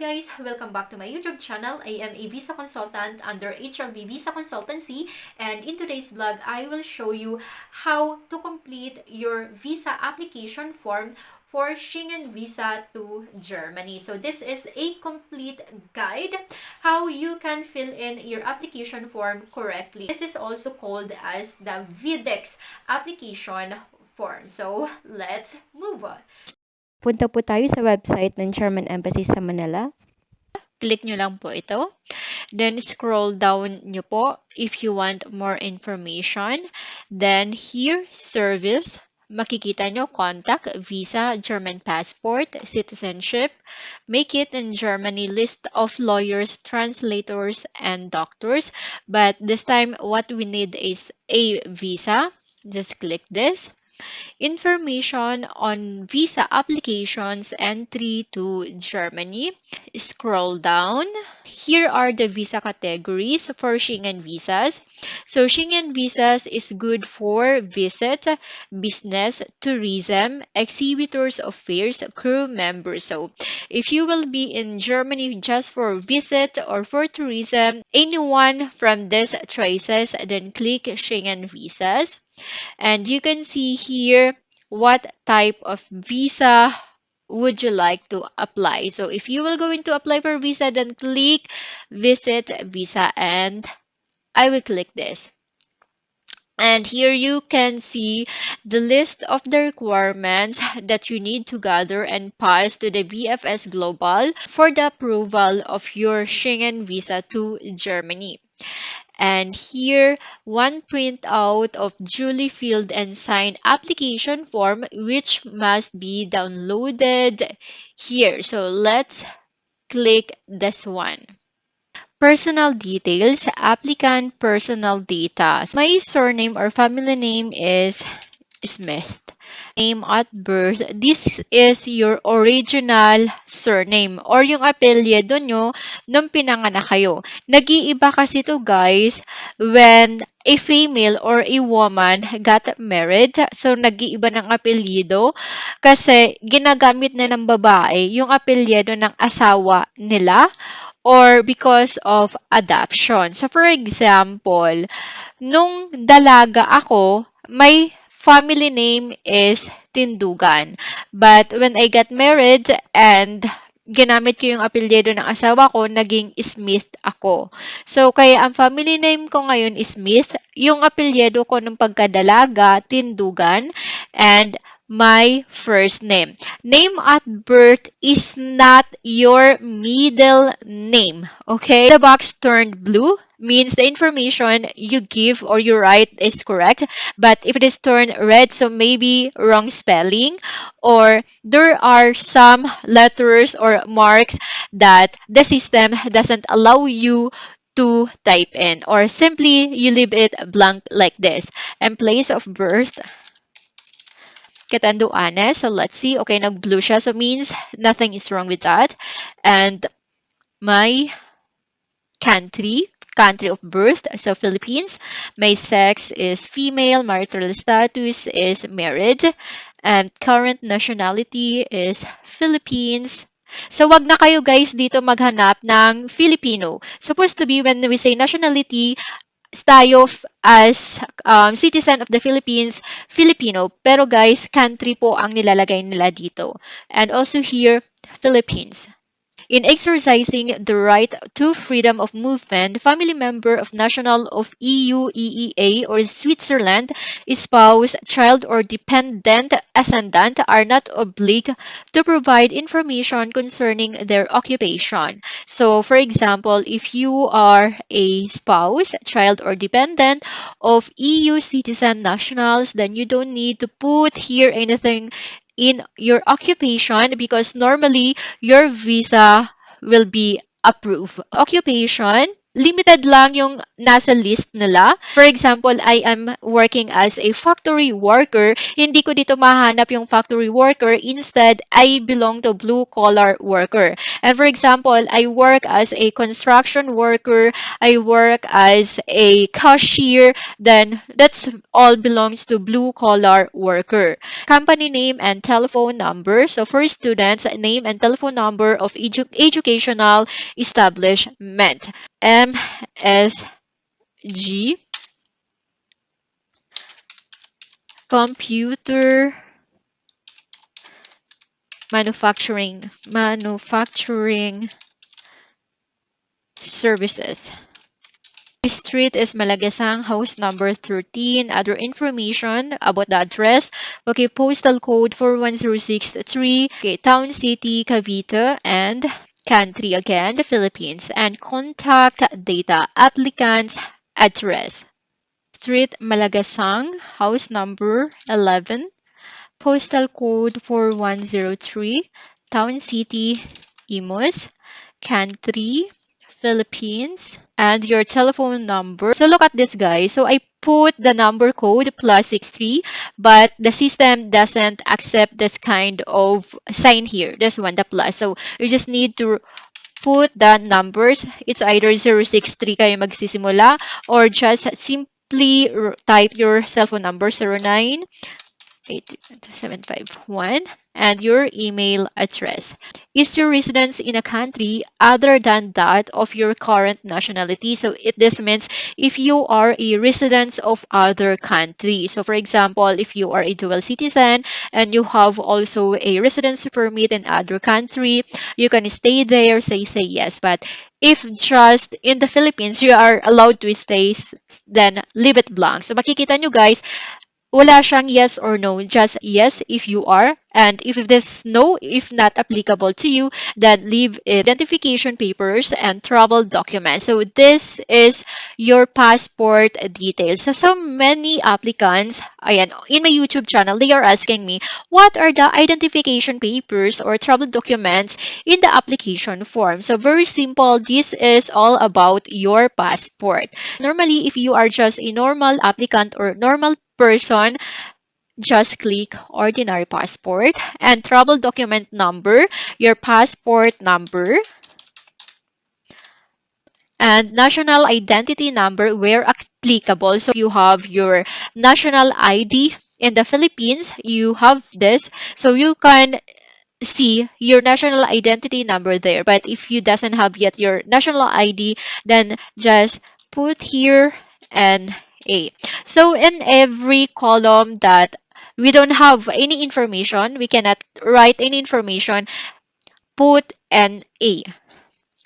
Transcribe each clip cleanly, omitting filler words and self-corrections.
guys! Welcome back to my YouTube channel. I am a visa consultant under HLB Visa Consultancy, and in today's vlog, I will show you how to complete your visa application form for Schengen visa to Germany. So this is a complete guide how you can fill in your application form correctly. This is also called as the VDEX application form. So let's move on. Punta po tayo sa website ng German Embassy sa Manila. Click nyo lang po ito. Then, scroll down nyo po if you want more information. Then, here, service. Makikita nyo, contact, visa, German passport, citizenship. Make it in Germany, list of lawyers, translators, and doctors. But this time, what we need is a visa. Just click this. Information on visa applications entry to Germany. Scroll down. Here are the visa categories for Schengen visas. So Schengen visas is good for visit, business, tourism, exhibitors of fairs, crew members. So if you will be in Germany just for visit or for tourism, anyone from these choices, then click Schengen visas. And you can see here what type of visa would you like to apply. So if you will going to apply for visa, then click visit visa, and I will click this. And here you can see the list of the requirements that you need to gather and pass to the VFS Global for the approval of your Schengen visa to Germany. And here, one printout of duly filled and signed application form which must be downloaded here. So let's click this one. Personal details, applicant personal data. My surname or family name is Smith. Name at birth, this is your original surname or yung apelyido nyo nung pinanganak kayo. Nag-iiba kasi to guys when a female or a woman got married. So, nag-iiba ng apelyido kasi ginagamit na ng babae yung apelyido ng asawa nila or because of adoption. So, for example, nung dalaga ako, my family name is Tindugan. But when I got married and ginamit ko yung apelyido ng asawa ko, naging Smith ako. So, kaya ang family name ko ngayon is Smith. Yung apelyido ko nung pagkadalaga, Tindugan. And my first name. Name at birth is not your middle name. Okay? The box turned blue means the information you give or you write is correct. But if it is turned red, so maybe wrong spelling, or there are some letters or marks that the system doesn't allow you to type in, or simply you leave it blank like this. And place of birth, Catanduanes. So let's see. Okay, nag-blue siya. So means nothing is wrong with that. And my country of birth, so Philippines. My sex is female, marital status is married, and current nationality is Philippines. So wag na kayo guys dito maghanap ng Filipino. Supposed to be when we say nationality, tayo as citizen of the Philippines, Filipino. Pero guys, country po ang nilalagay nila dito. And also here, Philippines. In exercising the right to freedom of movement, family member of national of EU, EEA, or Switzerland, spouse, child, or dependent ascendant are not obliged to provide information concerning their occupation. So, for example, if you are a spouse, child, or dependent of EU citizen nationals, then you don't need to put here anything in your occupation because normally your visa will be approved. Occupation, limited lang yung nasa list nila. For example, I am working as a factory worker. Hindi ko dito mahanap yung factory worker. Instead, I belong to blue collar worker. And for example, I work as a construction worker. I work as a cashier. Then that's all belongs to blue collar worker. Company name and telephone number. So for students, name and telephone number of educational establishment. MSG, computer manufacturing services. Street is Malagasang, house number 13. Other information about the address. Okay, postal code 41063. Okay, town, city, Cavite, and country again, the Philippines. And contact data, applicant's address. Street, Malagasang, house number 11. Postal code 4103. Town, city, Imus, country, Philippines, and your telephone number. So look at this, guys. So I put the number code +63, but the system doesn't accept this kind of sign here. This one, the plus. So you just need to put the numbers. It's either 063 kayo magsisimula or just simply type your cell phone number 09 751 and your email address. Is your residence in a country other than that of your current nationality? So this means if you are a resident of other country. So for example, if you are a dual citizen and you have also a residence permit in other country, you can stay there, say yes. But if just in the Philippines, you are allowed to stay, then leave it blank. So makikita nyo guys, wala siyang yes or no, just yes if you are, and if this no, if not applicable to you, then leave identification papers and travel documents. So this is your passport details. So many applicants, ayan, in my YouTube channel, they are asking me, what are the identification papers or travel documents in the application form? So very simple, this is all about your passport. Normally, if you are just a normal applicant or normal person, just click ordinary passport and travel document number, your passport number, and national identity number where applicable. So you have your national ID in the Philippines, you have this. So you can see your national identity number there. But if you doesn't have yet your national ID, then just put here an A. So in every column that we don't have any information, we cannot write any information, put an A.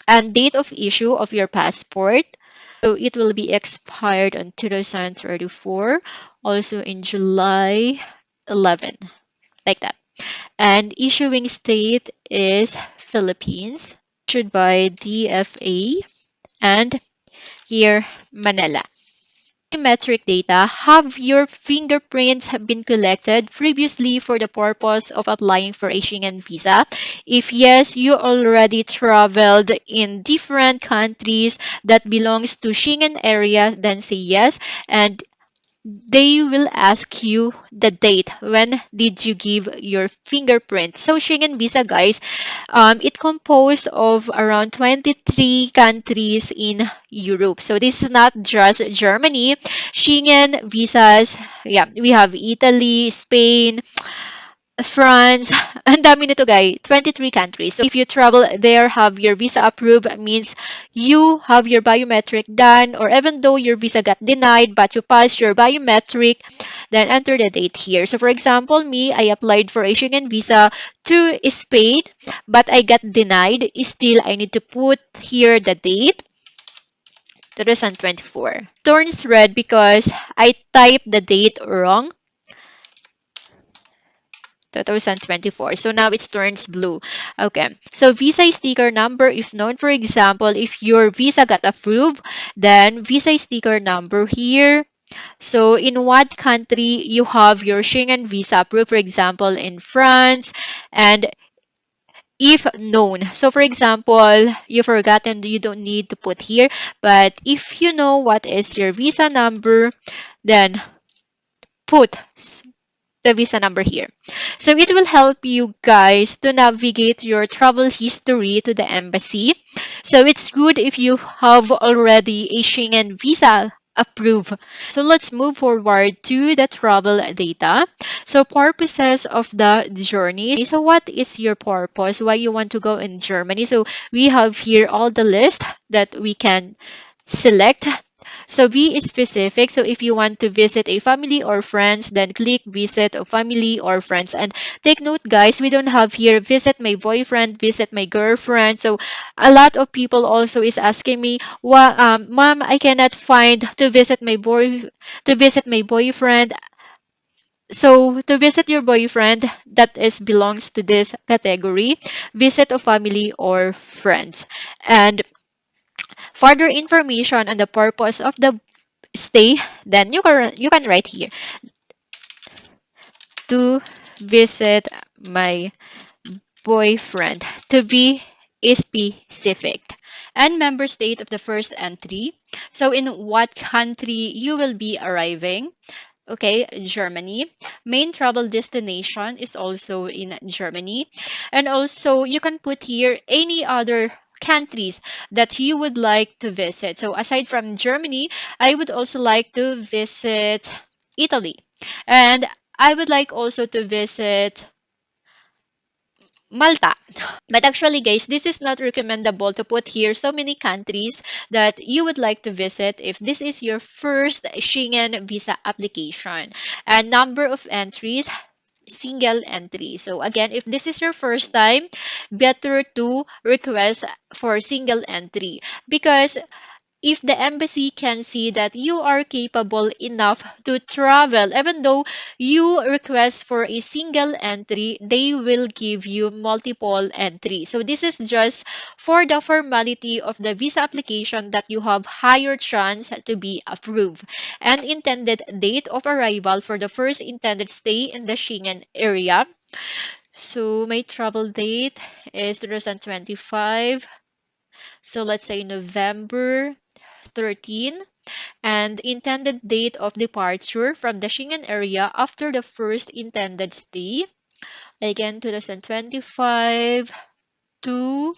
And date of issue of your passport. So it will be expired on 2034, also in July 11, like that. And issuing state is Philippines, issued by DFA, and here Manila. Biometric data. Have your fingerprints been collected previously for the purpose of applying for a Schengen visa? If yes, you already traveled in different countries that belongs to Schengen area, then say yes, and they will ask you the date when did you give your fingerprint. So Schengen visa, guys, it composed of around 23 countries in Europe. So this is not just Germany. Schengen visas, yeah, we have Italy, Spain, France, ang dami nito guys, 23 countries. So if you travel there, have your visa approved, means you have your biometric done, or even though your visa got denied, but you passed your biometric, then enter the date here. So for example, me, I applied for a Schengen visa to Spain, but I got denied. Still, I need to put here the date. 2024. Turns red because I typed the date wrong. 2024. So now it turns blue. Okay. So visa sticker number, if known, for example, if your visa got approved, then visa sticker number here. So in what country you have your Schengen visa approved, for example, in France, and if known. So for example, you forgotten, you don't need to put here, but if you know what is your visa number, then put the visa number here. So it will help you guys to navigate your travel history to the embassy. So it's good if you have already a Schengen visa approved. So let's move forward to the travel data. So purposes of the journey. So what is your purpose? Why you want to go in Germany? So we have here all the list that we can select. So be specific. So if you want to visit a family or friends, then click visit a family or friends. And take note, guys, we don't have here visit my boyfriend, visit my girlfriend. So a lot of people also is asking me, Mom, I cannot find to visit my boyfriend. So to visit your boyfriend, that is belongs to this category, visit a family or friends. And further information on the purpose of the stay, then you can write here to visit my boyfriend to be specific. And member state of the first entry. So in what country you will be arriving. Okay, Germany. Main travel destination is also in Germany. And also, you can put here any other countries that you would like to visit. So, aside from Germany, I would also like to visit Italy. And I would like also to visit Malta. But actually, guys, this is not recommendable to put here so many countries that you would like to visit if this is your first Schengen visa application. And number of entries, single entry. So again, if this is your first time, better to request for single entry because if the embassy can see that you are capable enough to travel, even though you request for a single entry, they will give you multiple entries. So this is just for the formality of the visa application that you have higher chance to be approved. And intended date of arrival for the first intended stay in the Schengen area. So my travel date is 2025. So let's say November 13, and intended date of departure from the Schengen area after the first intended stay, again 2025 to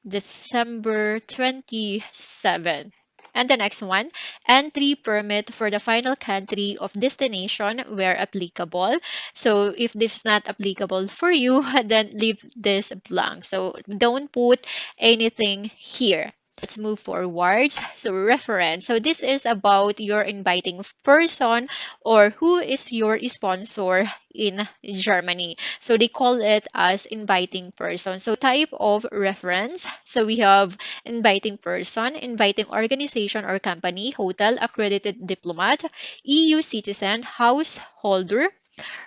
December 27. And the next one, entry permit for the final country of destination where applicable. So if this is not applicable for you, then leave this blank. So don't put anything here. Let's move forward. So reference. So this is about your inviting person or who is your sponsor in Germany. So they call it as inviting person. So type of reference. So we have inviting person, inviting organization or company, hotel, accredited diplomat, EU citizen, householder,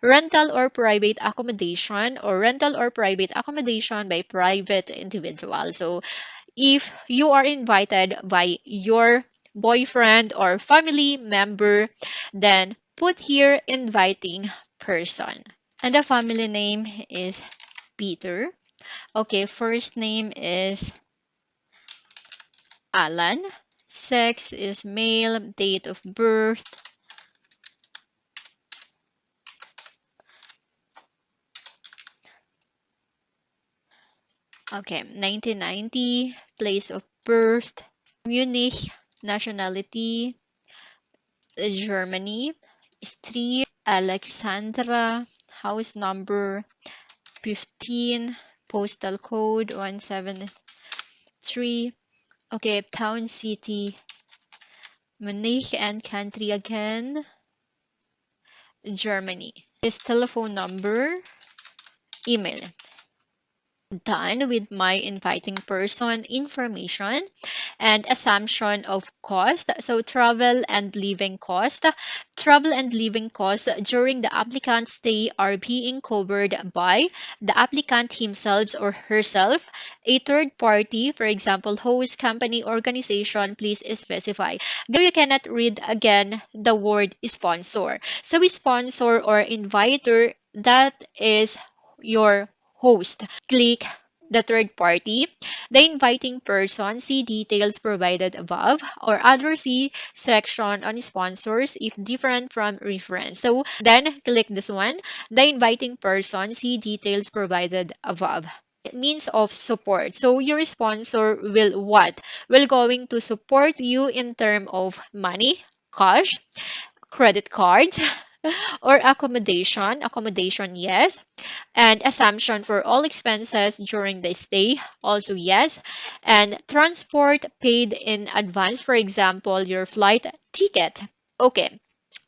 rental or private accommodation, or rental or private accommodation by private individual. So if you are invited by your boyfriend or family member, then put here inviting person. And the family name is Peter. Okay, first name is Alan. Sex is male. Date of birth. Okay, 1990. Place of birth. Munich. Nationality. Germany. Street. Alexandra. House number 15. Postal code 173. Okay, town, city, Munich, and country again, Germany. His telephone number, email. Done with my inviting person information and assumption of cost. So travel and living cost. Travel and living cost during the applicant's stay are being covered by the applicant himself or herself, a third party, for example, host, company, organization, please specify. Guys, you cannot read again the word sponsor. So sponsor or inviter, that is your host. Click the third party. The inviting person, see details provided above, or other, see section on sponsors if different from reference. So then click this one, the inviting person, see details provided above. Means of support. So your sponsor will what? Will going to support you in term of money, cash, credit cards, or accommodation. Accommodation, yes. And assumption for all expenses during the stay, also yes. And transport paid in advance, for example, your flight ticket. Okay.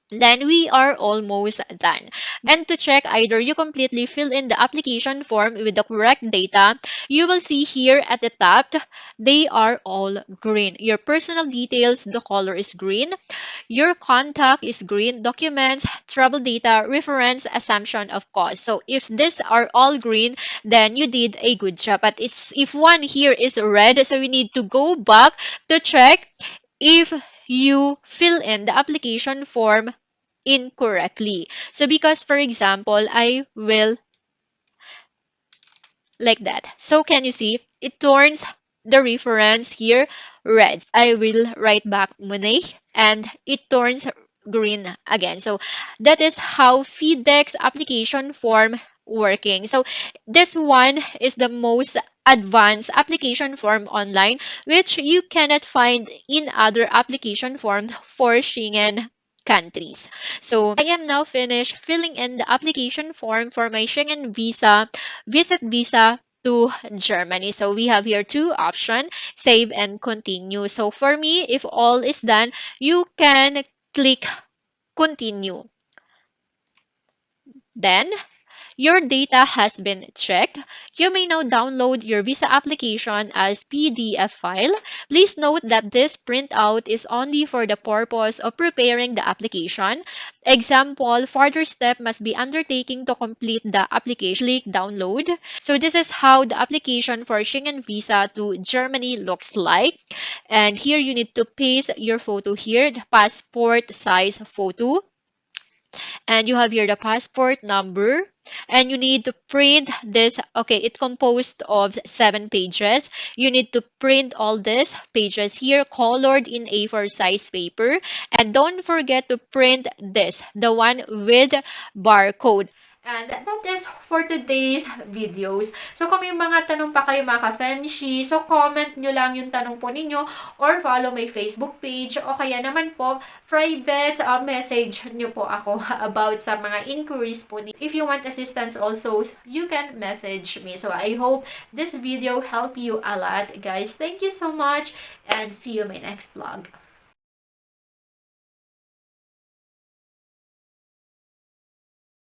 Then we are almost done. And to check either you completely fill in the application form with the correct data, you will see here at the top, they are all green. Your personal details, the color is green. Your contact is green. Documents, travel data, reference, assumption of cost. So if these are all green, then you did a good job. But it's if one here is red, so we need to go back to check if you fill in the application form incorrectly. So because for example, I will like that. So can you see it turns the reference here red. I will write back Monet and it turns green again. So that is how FedEx application form working. So this one is the most advanced application form online which you cannot find in other application form for Schengen countries. So I am now finished filling in the application form for my Schengen visa, visit visa to Germany. So we have here two options, save and continue. So for me, if all is done, you can click continue. Then your data has been checked. You may now download your visa application as PDF file. Please note that this printout is only for the purpose of preparing the application. Example, further step must be undertaken to complete the application. Click download. So this is how the application for Schengen visa to Germany looks like. And here you need to paste your photo here, the passport size photo, and you have here the passport number, and you need to print this. Okay, it's composed of 7 pages. You need to print all these pages here colored in A4 size paper, and don't forget to print this, the one with barcode. And that is for today's videos. So kung may mga tanong pa kayo mga ka-femshi, so comment nyo lang yung tanong po ninyo or follow my Facebook page o kaya naman po private message nyo po ako about sa mga inquiries po. If you want assistance also, you can message me. So I hope this video helped you a lot, guys. Thank you so much and see you in my next vlog.